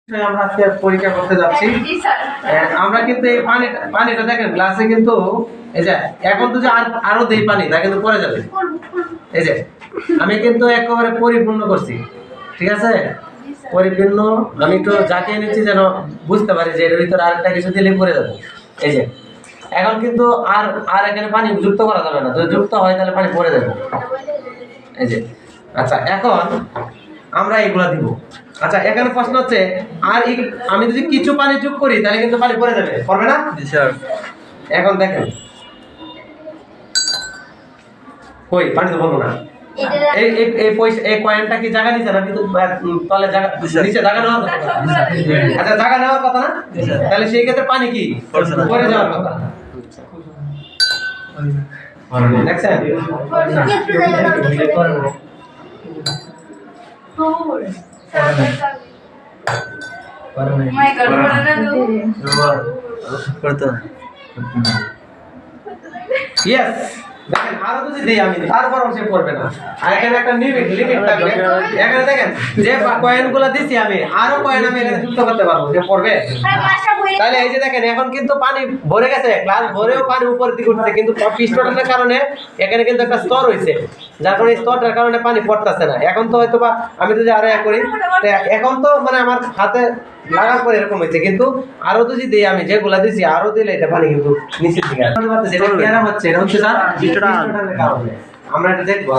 আমরা আজকে পরীক্ষা করতে যাচ্ছি। আমরা কিন্তু এই পানিটা দেখেন গ্লাসে কিন্তু এই যে এখন তো যে আরো দেই পানি তা কিন্তু পড়ে যাবে। এই যে আমি কিন্তু একেবারে পরিপূর্ণ করছি, ঠিক আছে? পরিপূর্ণ আমি একটু জাকিয়ে নিচ্ছি যেন বুঝতে পারি যে এর ভিতরে আরেকটা কিছু দিলে পড়ে যাবে। এই যে এখন কিন্তু আর এখানে পানি যুক্ত করা যাবে না, যদি যুক্ত হয় তাহলে পানি পড়ে যাবে। এই যে আচ্ছা, এখন আমরা এগুলা দিব। আচ্ছা, এখানে প্রশ্ন হচ্ছে আর আমি যদি কিছু পানি যোগ করি তাহলে কিন্তু পানি পড়ে যাবে, পড়বে না? জি স্যার। এখন দেখেন কই পানি তো বলবো না। এই পয়সা এই কয়েনটা কি জায়গা নিচে না কিন্তু তলে জায়গা নিচে জায়গা নেওয়ার কথা? আচ্ছা, জায়গা নেওয়ার কথা না? তাহলে সেই ক্ষেত্রে পানি কি পড়ে যাওয়ার কথা। দেখছেন ইয়েস। দেখেন আরো যদি দেই আমি তারপর সে পড়বে না। আর এখানে একটা লিমিট থাকবে। এখানে দেখেন যে কয়েনগুলো দিছি আমি আরো কয়েন আমি এখানে যুক্ত করতে পারবো, যে পড়বে। তাহলে এই যে দেখেন এখন কিন্তু পানি ভরে গেছে, গ্লাস ভরেও পানি উপরের দিকে উঠছে, কিন্তু পিস্টনের কারণে এখানে কিন্তু একটা স্তর হইছে, যার কারণে স্তরটার কারণে পানি পড়তেছে না। এখন তো হয়তো বা আমি যদি আরো করি, এখন তো মানে আমার হাতে লাগার পরে এরকম হয়েছে, কিন্তু আরো যদি দেই আমি যেগুলা দিছি আরো দিলে এটা পানি কিন্তু নিচের দিকে যেটা হচ্ছে এটা হচ্ছে আমরা এটা দেখবো।